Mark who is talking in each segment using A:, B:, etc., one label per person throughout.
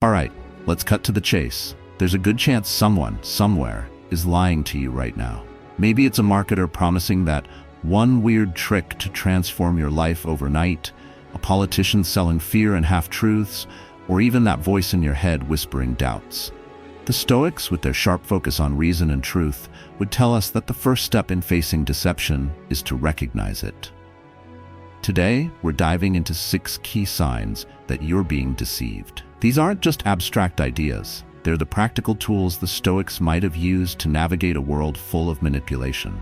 A: Alright, let's cut to the chase. There's a good chance someone, somewhere, is lying to you right now. Maybe it's a marketer promising that one weird trick to transform your life overnight, a politician selling fear and half-truths, or even that voice in your head whispering doubts. The Stoics, with their sharp focus on reason and truth, would tell us that the first step in facing deception is to recognize it. Today, we're diving into 6 key signs that you're being deceived. These aren't just abstract ideas. They're the practical tools the Stoics might have used to navigate a world full of manipulation.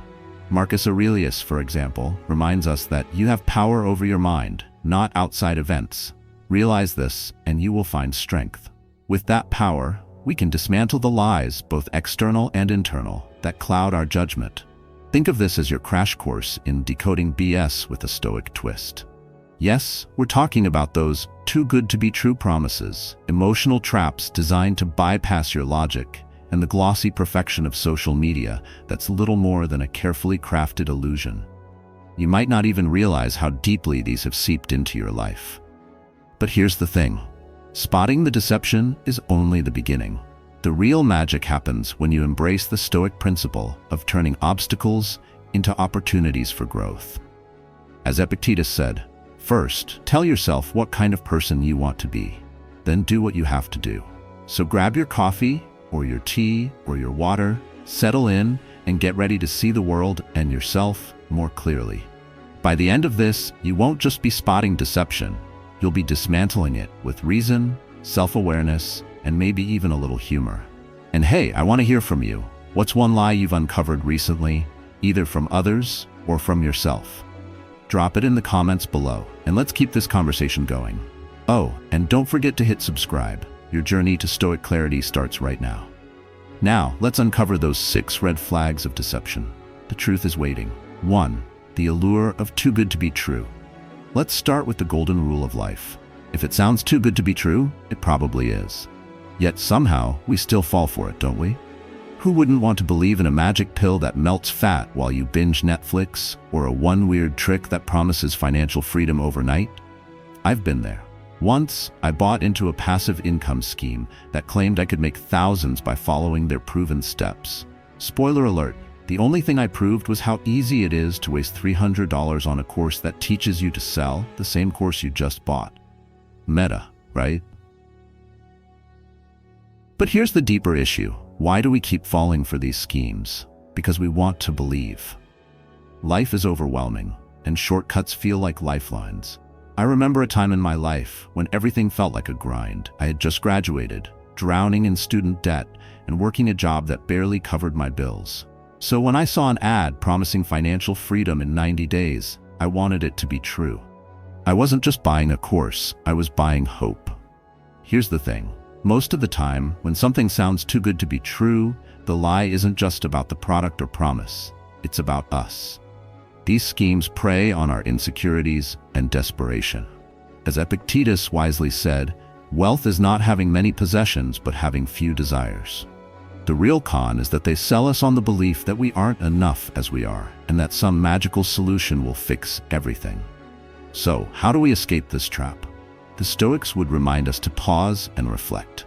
A: Marcus Aurelius, for example, reminds us that you have power over your mind, not outside events. Realize this, and you will find strength. With that power, we can dismantle the lies, both external and internal, that cloud our judgment. Think of this as your crash course in decoding BS with a Stoic twist. Yes, we're talking about those too good to be true promises, emotional traps designed to bypass your logic, and the glossy perfection of social media that's little more than a carefully crafted illusion. You might not even realize how deeply these have seeped into your life. But here's the thing. Spotting the deception is only the beginning. The real magic happens when you embrace the Stoic principle of turning obstacles into opportunities for growth. As Epictetus said, first, tell yourself what kind of person you want to be. Then do what you have to do. So grab your coffee, or your tea, or your water, settle in, and get ready to see the world and yourself more clearly. By the end of this, you won't just be spotting deception. You'll be dismantling it with reason, self-awareness, and maybe even a little humor. And hey, I want to hear from you. What's one lie you've uncovered recently, either from others or from yourself? Drop it in the comments below, and let's keep this conversation going. Oh, and don't forget to hit subscribe. Your journey to Stoic clarity starts right now. Now, let's uncover those 6 red flags of deception. The truth is waiting. 1. The allure of too good to be true. Let's start with the golden rule of life. If it sounds too good to be true, it probably is. Yet somehow, we still fall for it, don't we? Who wouldn't want to believe in a magic pill that melts fat while you binge Netflix, or a one weird trick that promises financial freedom overnight? I've been there. Once, I bought into a passive income scheme that claimed I could make thousands by following their proven steps. Spoiler alert, the only thing I proved was how easy it is to waste $300 on a course that teaches you to sell the same course you just bought. Meta, right? But here's the deeper issue. Why do we keep falling for these schemes? Because we want to believe. Life is overwhelming, and shortcuts feel like lifelines. I remember a time in my life when everything felt like a grind. I had just graduated, drowning in student debt, and working a job that barely covered my bills. So when I saw an ad promising financial freedom in 90 days, I wanted it to be true. I wasn't just buying a course, I was buying hope. Here's the thing. Most of the time, when something sounds too good to be true, the lie isn't just about the product or promise. It's about us. These schemes prey on our insecurities and desperation. As Epictetus wisely said, wealth is not having many possessions but having few desires. The real con is that they sell us on the belief that we aren't enough as we are, and that some magical solution will fix everything. So, how do we escape this trap? The Stoics would remind us to pause and reflect.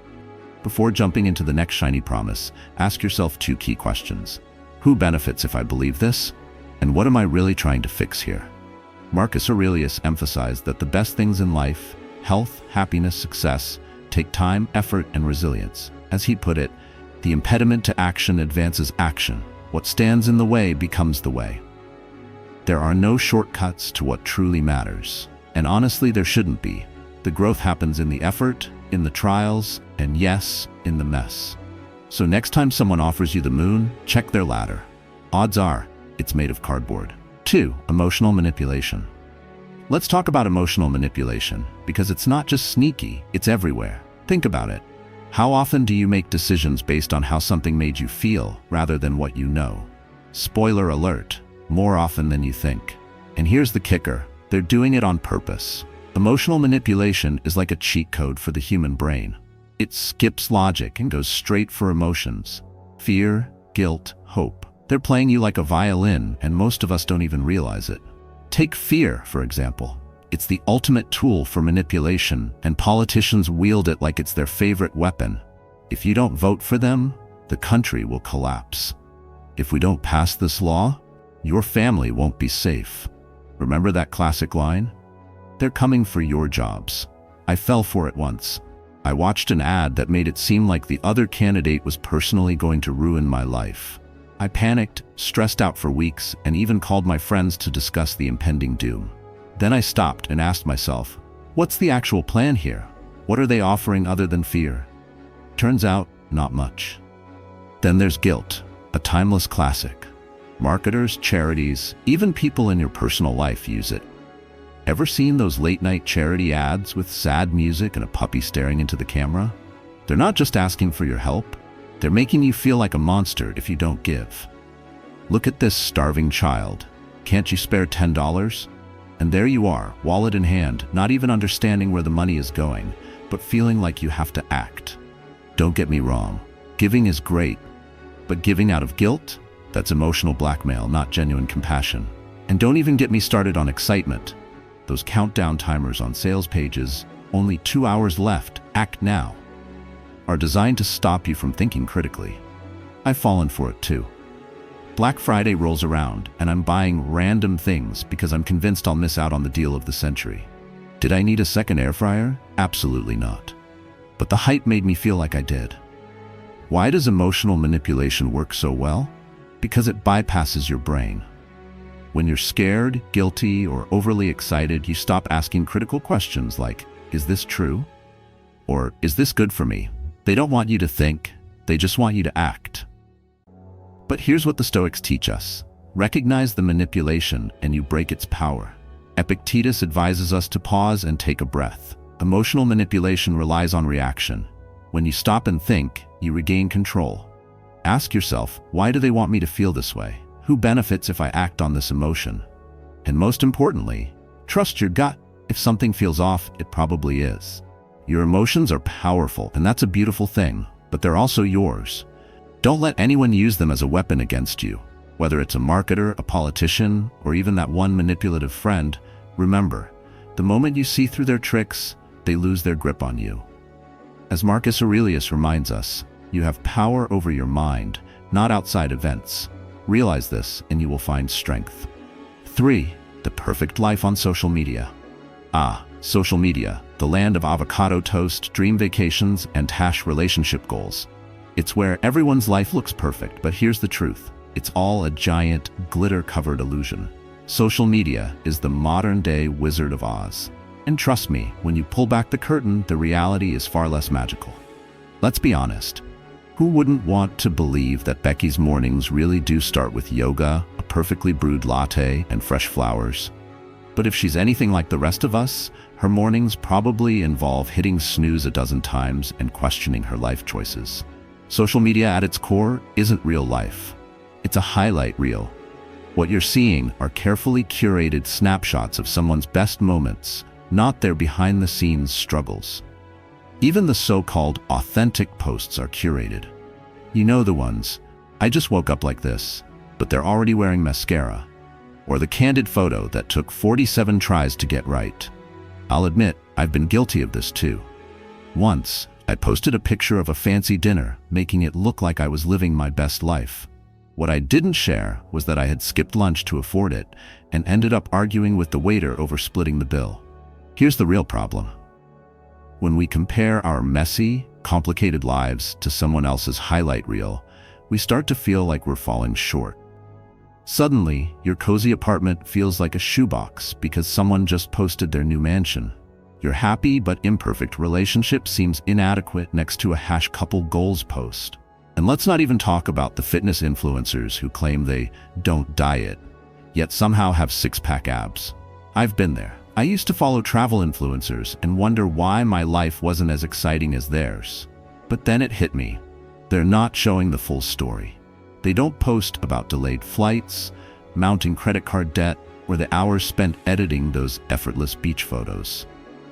A: Before jumping into the next shiny promise, ask yourself 2 key questions. Who benefits if I believe this? And what am I really trying to fix here? Marcus Aurelius emphasized that the best things in life, health, happiness, success, take time, effort, and resilience. As he put it, the impediment to action advances action. What stands in the way becomes the way. There are no shortcuts to what truly matters. And honestly, there shouldn't be. The growth happens in the effort, in the trials, and yes, in the mess. So next time someone offers you the moon, check their ladder. Odds are, it's made of cardboard. 2. Emotional manipulation. Let's talk about emotional manipulation, because it's not just sneaky, it's everywhere. Think about it. How often do you make decisions based on how something made you feel, rather than what you know? Spoiler alert, more often than you think. And here's the kicker, they're doing it on purpose. Emotional manipulation is like a cheat code for the human brain. It skips logic and goes straight for emotions. Fear, guilt, hope. They're playing you like a violin, and most of us don't even realize it. Take fear, for example. It's the ultimate tool for manipulation, and politicians wield it like it's their favorite weapon. If you don't vote for them, the country will collapse. If we don't pass this law, your family won't be safe. Remember that classic line? They're coming for your jobs. I fell for it once. I watched an ad that made it seem like the other candidate was personally going to ruin my life. I panicked, stressed out for weeks, and even called my friends to discuss the impending doom. Then I stopped and asked myself, what's the actual plan here? What are they offering other than fear? Turns out, not much. Then there's guilt, a timeless classic. Marketers, charities, even people in your personal life use it. Ever seen those late-night charity ads with sad music and a puppy staring into the camera? They're not just asking for your help. They're making you feel like a monster if you don't give. Look at this starving child. Can't you spare $10? And there you are, wallet in hand, not even understanding where the money is going, but feeling like you have to act. Don't get me wrong, giving is great, but giving out of guilt? That's emotional blackmail, not genuine compassion. And don't even get me started on excitement. Those countdown timers on sales pages, only 2 hours left, act now, are designed to stop you from thinking critically. I've fallen for it too. Black Friday rolls around and I'm buying random things because I'm convinced I'll miss out on the deal of the century. Did I need a second air fryer? Absolutely not. But the hype made me feel like I did. Why does emotional manipulation work so well? Because it bypasses your brain. When you're scared, guilty, or overly excited, you stop asking critical questions like, is this true? Or, is this good for me? They don't want you to think, they just want you to act. But here's what the Stoics teach us. Recognize the manipulation and you break its power. Epictetus advises us to pause and take a breath. Emotional manipulation relies on reaction. When you stop and think, you regain control. Ask yourself, why do they want me to feel this way? Who benefits if I act on this emotion? And most importantly, trust your gut. If something feels off, it probably is. Your emotions are powerful, and that's a beautiful thing, but they're also yours. Don't let anyone use them as a weapon against you. Whether it's a marketer, a politician, or even that one manipulative friend, remember, the moment you see through their tricks, they lose their grip on you. As Marcus Aurelius reminds us, you have power over your mind, not outside events. Realize this, and you will find strength. 3. The perfect life on social media. Social media, the land of avocado toast, dream vacations, and hash relationship goals. It's where everyone's life looks perfect, but here's the truth. It's all a giant, glitter-covered illusion. Social media is the modern-day Wizard of Oz. And trust me, when you pull back the curtain, the reality is far less magical. Let's be honest. Who wouldn't want to believe that Becky's mornings really do start with yoga, a perfectly brewed latte, and fresh flowers? But if she's anything like the rest of us, her mornings probably involve hitting snooze a dozen times and questioning her life choices. Social media at its core isn't real life. It's a highlight reel. What you're seeing are carefully curated snapshots of someone's best moments, not their behind-the-scenes struggles. Even the so-called authentic posts are curated. You know the ones, I just woke up like this, but they're already wearing mascara. Or the candid photo that took 47 tries to get right. I'll admit, I've been guilty of this too. Once, I posted a picture of a fancy dinner, making it look like I was living my best life. What I didn't share was that I had skipped lunch to afford it and ended up arguing with the waiter over splitting the bill. Here's the real problem. When we compare our messy, complicated lives to someone else's highlight reel, we start to feel like we're falling short. Suddenly, your cozy apartment feels like a shoebox because someone just posted their new mansion. Your happy but imperfect relationship seems inadequate next to a #couple goals post. And let's not even talk about the fitness influencers who claim they don't diet, yet somehow have six-pack abs. I've been there. I used to follow travel influencers and wonder why my life wasn't as exciting as theirs. But then it hit me. They're not showing the full story. They don't post about delayed flights, mounting credit card debt, or the hours spent editing those effortless beach photos.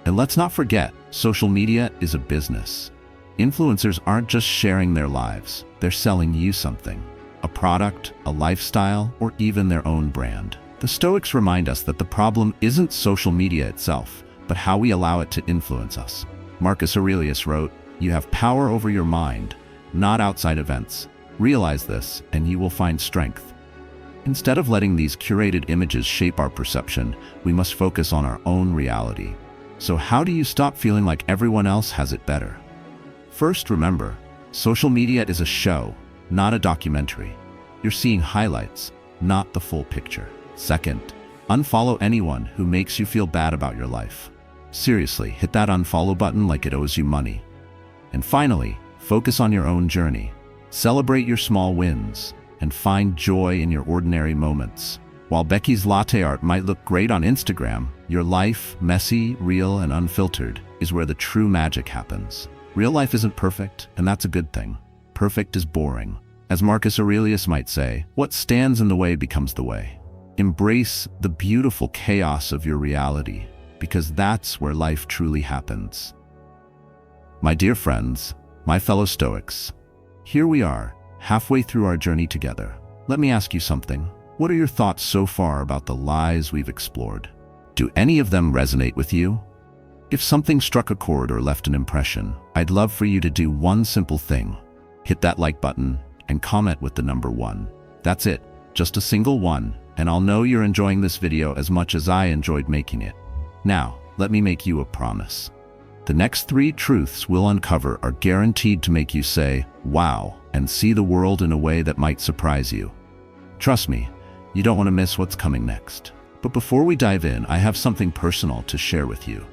A: And let's not forget, social media is a business. Influencers aren't just sharing their lives, they're selling you something. A product, a lifestyle, or even their own brand. The The Stoics remind us that the problem isn't social media itself, but how we allow it to influence us. Marcus Aurelius wrote, "You have power over your mind, not outside events. Realize this, and you will find strength." Instead of letting these curated images shape our perception, we must focus on our own reality. So how do you stop feeling like everyone else has it better? First, remember, social media is a show, not a documentary. You're seeing highlights, not the full picture. Second, unfollow anyone who makes you feel bad about your life. Seriously, hit that unfollow button like it owes you money. And finally, focus on your own journey. Celebrate your small wins and find joy in your ordinary moments. While Becky's latte art might look great on Instagram, your life, messy, real, and unfiltered, is where the true magic happens. Real life isn't perfect, and that's a good thing. Perfect is boring. As Marcus Aurelius might say, what stands in the way becomes the way. Embrace the beautiful chaos of your reality, because that's where life truly happens. My dear friends, my fellow Stoics, here we are, halfway through our journey together. Let me ask you something. What are your thoughts so far about the lies we've explored? Do any of them resonate with you? If something struck a chord or left an impression, I'd love for you to do one simple thing. Hit that like button and comment with the number 1. That's it, just a single one, and I'll know you're enjoying this video as much as I enjoyed making it. Now, let me make you a promise. The next 3 truths we'll uncover are guaranteed to make you say, wow, and see the world in a way that might surprise you. Trust me, you don't want to miss what's coming next. But before we dive in, I have something personal to share with you.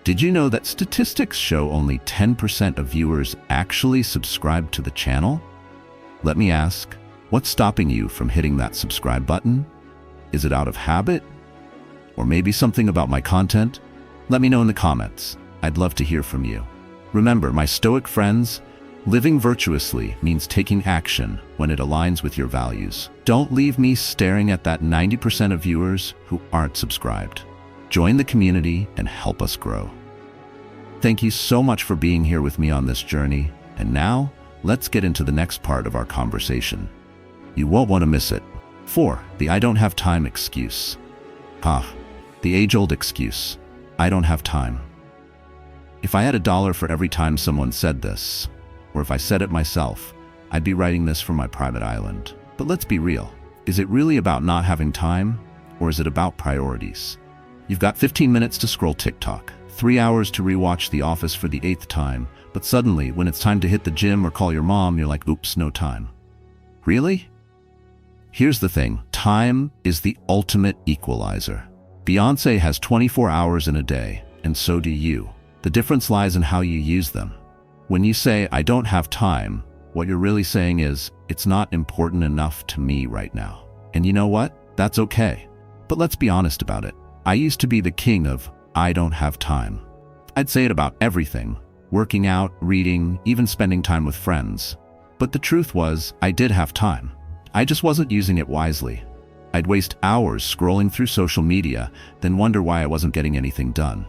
A: Did you know that statistics show only 10% of viewers actually subscribe to the channel? Let me ask, what's stopping you from hitting that subscribe button? Is it out of habit? Or maybe something about my content? Let me know in the comments. I'd love to hear from you. Remember, my Stoic friends, living virtuously means taking action when it aligns with your values. Don't leave me staring at that 90% of viewers who aren't subscribed. Join the community and help us grow. Thank you so much for being here with me on this journey. And now, let's get into the next part of our conversation. You won't want to miss it. 4. The I don't have time excuse. The age-old excuse. I don't have time. If I had $1 for every time someone said this, or if I said it myself, I'd be writing this from my private island. But let's be real. Is it really about not having time, or is it about priorities? You've got 15 minutes to scroll TikTok, 3 hours to rewatch The Office for the 8th time, but suddenly, when it's time to hit the gym or call your mom, you're like, oops, no time. Really? Here's the thing. Time is the ultimate equalizer. Beyoncé has 24 hours in a day, and so do you. The difference lies in how you use them. When you say, I don't have time, what you're really saying is, it's not important enough to me right now. And you know what? That's okay. But let's be honest about it. I used to be the king of, I don't have time. I'd say it about everything. Working out, reading, even spending time with friends. But the truth was, I did have time. I just wasn't using it wisely. I'd waste hours scrolling through social media, then wonder why I wasn't getting anything done.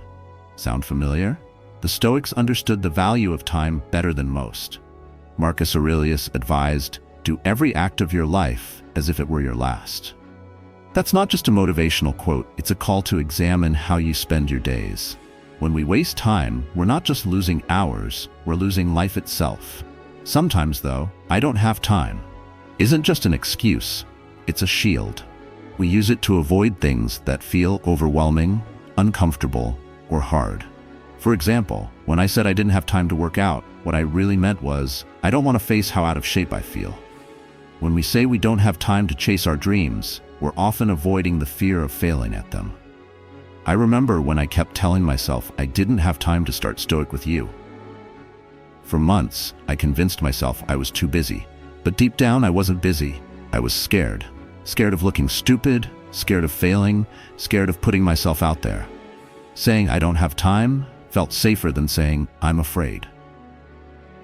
A: Sound familiar? The Stoics understood the value of time better than most. Marcus Aurelius advised, do every act of your life as if it were your last. That's not just a motivational quote, it's a call to examine how you spend your days. When we waste time, we're not just losing hours, we're losing life itself. Sometimes, though, I don't have time isn't just an excuse, it's a shield. We use it to avoid things that feel overwhelming, uncomfortable, or hard. For example, when I said I didn't have time to work out, what I really meant was, I don't want to face how out of shape I feel. When we say we don't have time to chase our dreams, we're often avoiding the fear of failing at them. I remember when I kept telling myself I didn't have time to start Stoic with you. For months, I convinced myself I was too busy. But deep down, I wasn't busy. I was scared. Scared of looking stupid, scared of failing, scared of putting myself out there. Saying I don't have time felt safer than saying I'm afraid.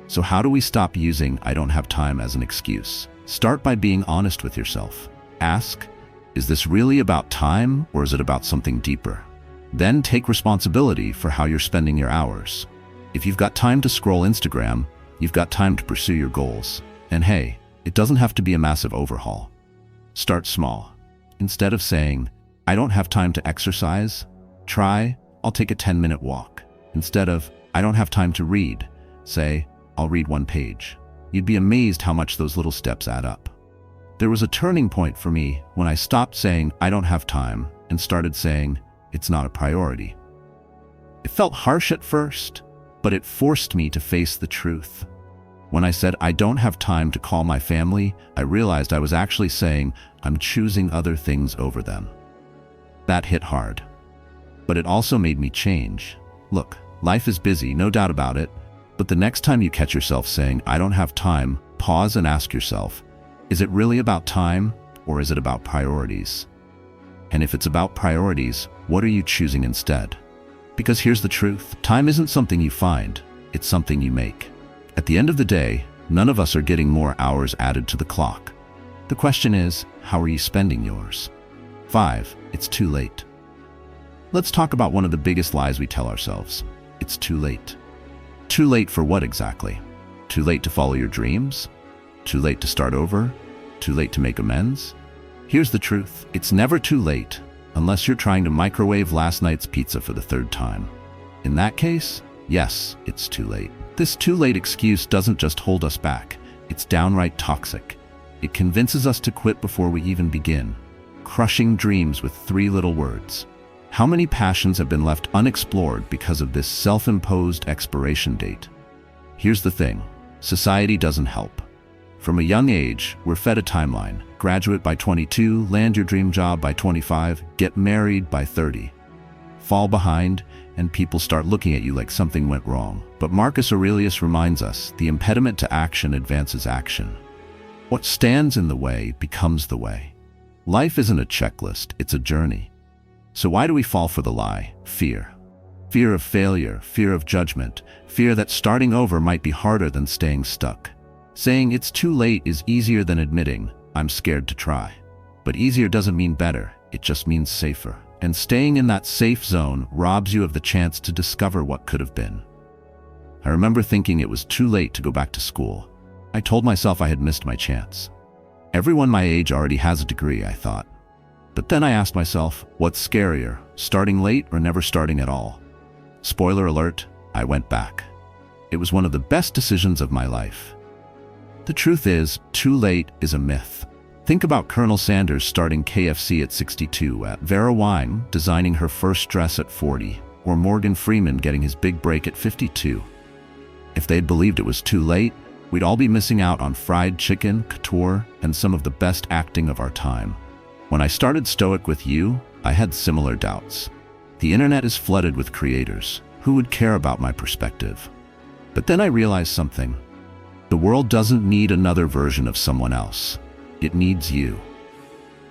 A: So how do we stop using I don't have time as an excuse? Start by being honest with yourself. Ask, is this really about time or is it about something deeper? Then take responsibility for how you're spending your hours. If you've got time to scroll Instagram, you've got time to pursue your goals. And hey, it doesn't have to be a massive overhaul. Start small. Instead of saying, I don't have time to exercise, try, I'll take a 10-minute walk. Instead of, I don't have time to read, say, I'll read 1 page. You'd be amazed how much those little steps add up. There was a turning point for me when I stopped saying, I don't have time, and started saying, it's not a priority. It felt harsh at first, but it forced me to face the truth. When I said, I don't have time to call my family, I realized I was actually saying, I'm choosing other things over them. That hit hard. But it also made me change. Look, life is busy, no doubt about it, but the next time you catch yourself saying, I don't have time, pause and ask yourself, is it really about time, or is it about priorities? And if it's about priorities, what are you choosing instead? Because here's the truth, time isn't something you find, it's something you make. At the end of the day, none of us are getting more hours added to the clock. The question is, how are you spending yours? 5. It's too late. Let's talk about one of the biggest lies we tell ourselves. It's too late. Too late for what exactly? Too late to follow your dreams? Too late to start over? Too late to make amends? Here's the truth. It's never too late, unless you're trying to microwave last night's pizza for the 3rd time. In that case, yes, it's too late. This too late excuse doesn't just hold us back. It's downright toxic. It convinces us to quit before we even begin, crushing dreams with 3 little words. How many passions have been left unexplored because of this self-imposed expiration date? Here's the thing. Society doesn't help. From a young age, we're fed a timeline. Graduate by 22, land your dream job by 25, get married by 30. Fall behind, and people start looking at you like something went wrong. But Marcus Aurelius reminds us, the impediment to action advances action. What stands in the way becomes the way. Life isn't a checklist, it's a journey. So why do we fall for the lie? Fear. Fear of failure, fear of judgment, fear that starting over might be harder than staying stuck. Saying it's too late is easier than admitting, I'm scared to try. But easier doesn't mean better, it just means safer. And staying in that safe zone robs you of the chance to discover what could have been. I remember thinking it was too late to go back to school. I told myself I had missed my chance. Everyone my age already has a degree, I thought. But then I asked myself, what's scarier, starting late or never starting at all? Spoiler alert, I went back. It was one of the best decisions of my life. The truth is, too late is a myth. Think about Colonel Sanders starting KFC at 62, at Vera Wine designing her first dress at 40, or Morgan Freeman getting his big break at 52. If they'd believed it was too late, we'd all be missing out on fried chicken, couture, and some of the best acting of our time. When I started Stoic with you, I had similar doubts. The internet is flooded with creators. Who would care about my perspective? But then I realized something. The world doesn't need another version of someone else. It needs you.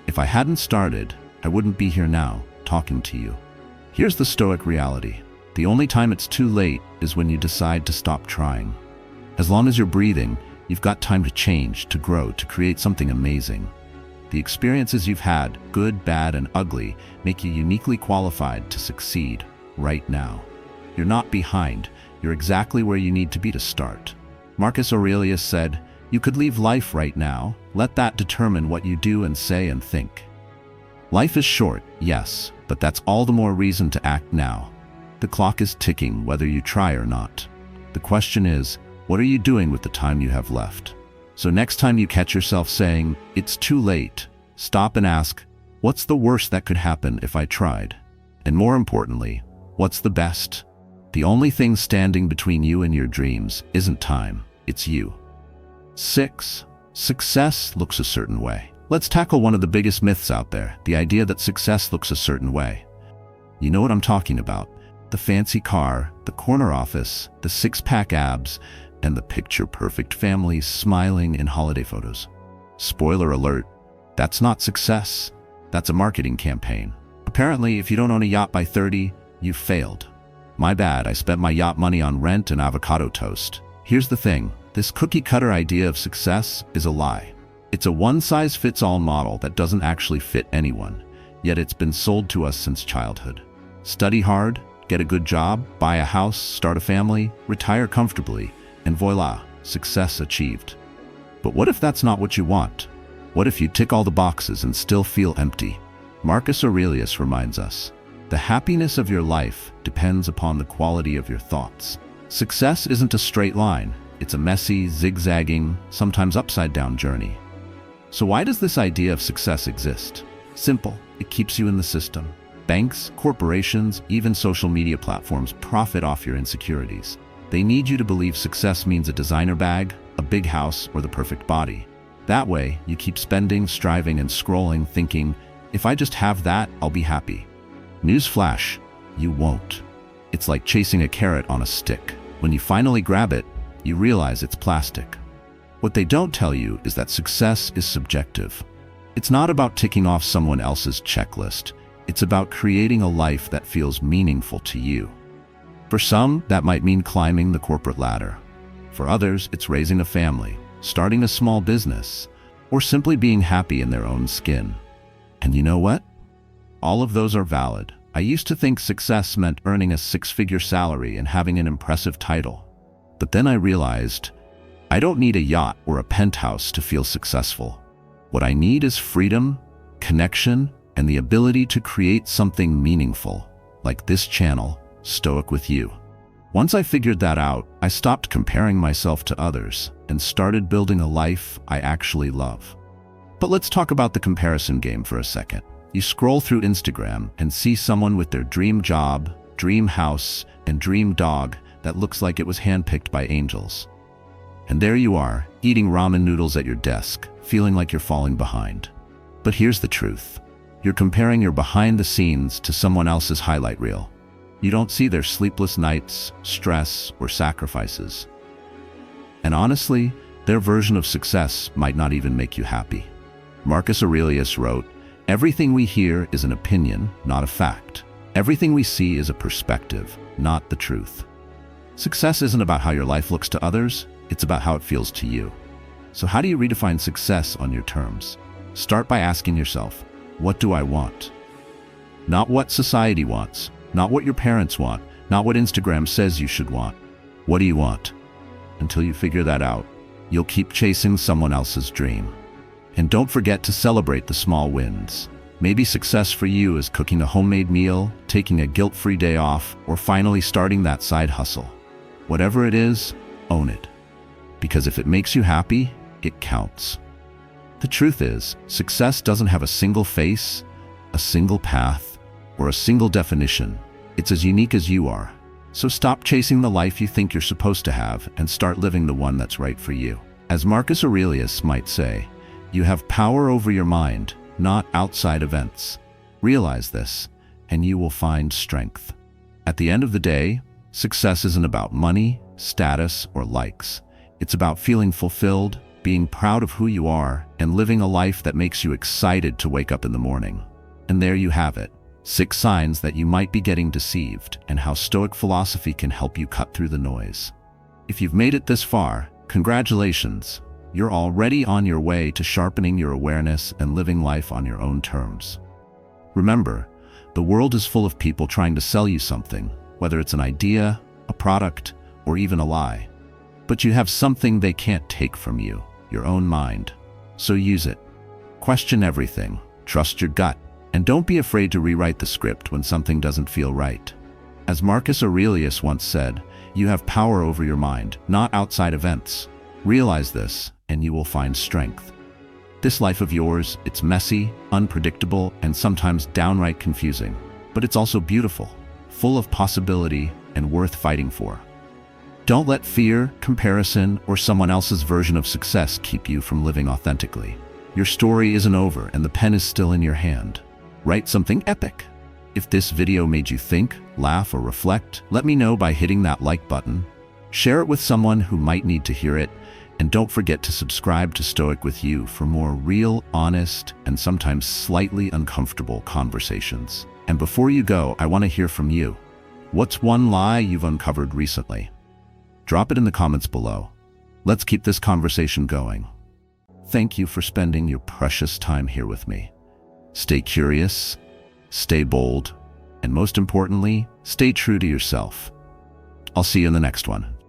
A: If I hadn't started, I wouldn't be here now, talking to you. Here's the Stoic reality. The only time it's too late is when you decide to stop trying. As long as you're breathing, you've got time to change, to grow, to create something amazing. The experiences you've had, good, bad, and ugly, make you uniquely qualified to succeed right now. You're not behind. You're exactly where you need to be to start. Marcus Aurelius said, you could leave life right now. Let that determine what you do and say and think. Life is short, yes, but that's all the more reason to act now. The clock is ticking whether you try or not. The question is, what are you doing with the time you have left? So next time you catch yourself saying, it's too late, stop and ask, what's the worst that could happen if I tried? And more importantly, what's the best? The only thing standing between you and your dreams isn't time, it's you. 6. Success looks a certain way. Let's tackle one of the biggest myths out there, the idea that success looks a certain way. You know what I'm talking about. The fancy car, the corner office, the six-pack abs, and the picture-perfect families smiling in holiday photos. Spoiler alert, that's not success. That's a marketing campaign. Apparently, if you don't own a yacht by 30, you've failed. My bad, I spent my yacht money on rent and avocado toast. Here's the thing, this cookie-cutter idea of success is a lie. It's a one-size-fits-all model that doesn't actually fit anyone, yet it's been sold to us since childhood. Study hard, get a good job, buy a house, start a family, retire comfortably, and voila, success achieved. But what if that's not what you want? What if you tick all the boxes and still feel empty? Marcus Aurelius reminds us, the happiness of your life depends upon the quality of your thoughts. Success isn't a straight line. It's a messy, zigzagging, sometimes upside-down journey. So why does this idea of success exist? Simple. It keeps you in the system. Banks, corporations, even social media platforms profit off your insecurities. They need you to believe success means a designer bag, a big house, or the perfect body. That way, you keep spending, striving, and scrolling, thinking, if I just have that, I'll be happy. Newsflash, you won't. It's like chasing a carrot on a stick. When you finally grab it, you realize it's plastic. What they don't tell you is that success is subjective. It's not about ticking off someone else's checklist. It's about creating a life that feels meaningful to you. For some, that might mean climbing the corporate ladder. For others, it's raising a family, starting a small business, or simply being happy in their own skin. And you know what? All of those are valid. I used to think success meant earning a six-figure salary and having an impressive title. But then I realized, I don't need a yacht or a penthouse to feel successful. What I need is freedom, connection, and the ability to create something meaningful, like this channel, Stoic with You. Once I figured that out, I stopped comparing myself to others and started building a life I actually love. But let's talk about the comparison game for a second. You scroll through Instagram and see someone with their dream job, dream house, and dream dog that looks like it was handpicked by angels. And there you are, eating ramen noodles at your desk, feeling like you're falling behind. But here's the truth. You're comparing your behind the scenes to someone else's highlight reel. You don't see their sleepless nights, stress, or sacrifices. And honestly, their version of success might not even make you happy. Marcus Aurelius wrote, "Everything we hear is an opinion, not a fact. Everything we see is a perspective, not the truth." Success isn't about how your life looks to others, it's about how it feels to you. So how do you redefine success on your terms? Start by asking yourself, what do I want? Not what society wants, not what your parents want, not what Instagram says you should want. What do you want? Until you figure that out, you'll keep chasing someone else's dream. And don't forget to celebrate the small wins. Maybe success for you is cooking a homemade meal, taking a guilt-free day off, or finally starting that side hustle. Whatever it is, own it. Because if it makes you happy, it counts. The truth is, success doesn't have a single face, a single path, or a single definition. It's as unique as you are. So stop chasing the life you think you're supposed to have and start living the one that's right for you. As Marcus Aurelius might say, you have power over your mind, not outside events. Realize this, and you will find strength. At the end of the day, success isn't about money, status, or likes. It's about feeling fulfilled, being proud of who you are, and living a life that makes you excited to wake up in the morning. And there you have it. 6 signs that you might be getting deceived and how Stoic philosophy can help you cut through the noise. If you've made it this far, congratulations. You're already on your way to sharpening your awareness and living life on your own terms. Remember, the world is full of people trying to sell you something, whether it's an idea, a product, or even a lie. But you have something they can't take from you, your own mind. So use it. Question everything, trust your gut, and don't be afraid to rewrite the script when something doesn't feel right. As Marcus Aurelius once said, you have power over your mind, not outside events. Realize this, and you will find strength. This life of yours, it's messy, unpredictable, and sometimes downright confusing. But it's also beautiful, full of possibility, and worth fighting for. Don't let fear, comparison, or someone else's version of success keep you from living authentically. Your story isn't over, and the pen is still in your hand. Write something epic. If this video made you think, laugh, or reflect, let me know by hitting that like button. Share it with someone who might need to hear it, and don't forget to subscribe to Stoic with You for more real, honest, and sometimes slightly uncomfortable conversations. And before you go, I want to hear from you. What's one lie you've uncovered recently? Drop it in the comments below. Let's keep this conversation going. Thank you for spending your precious time here with me. Stay curious, stay bold, and most importantly, stay true to yourself. I'll see you in the next one.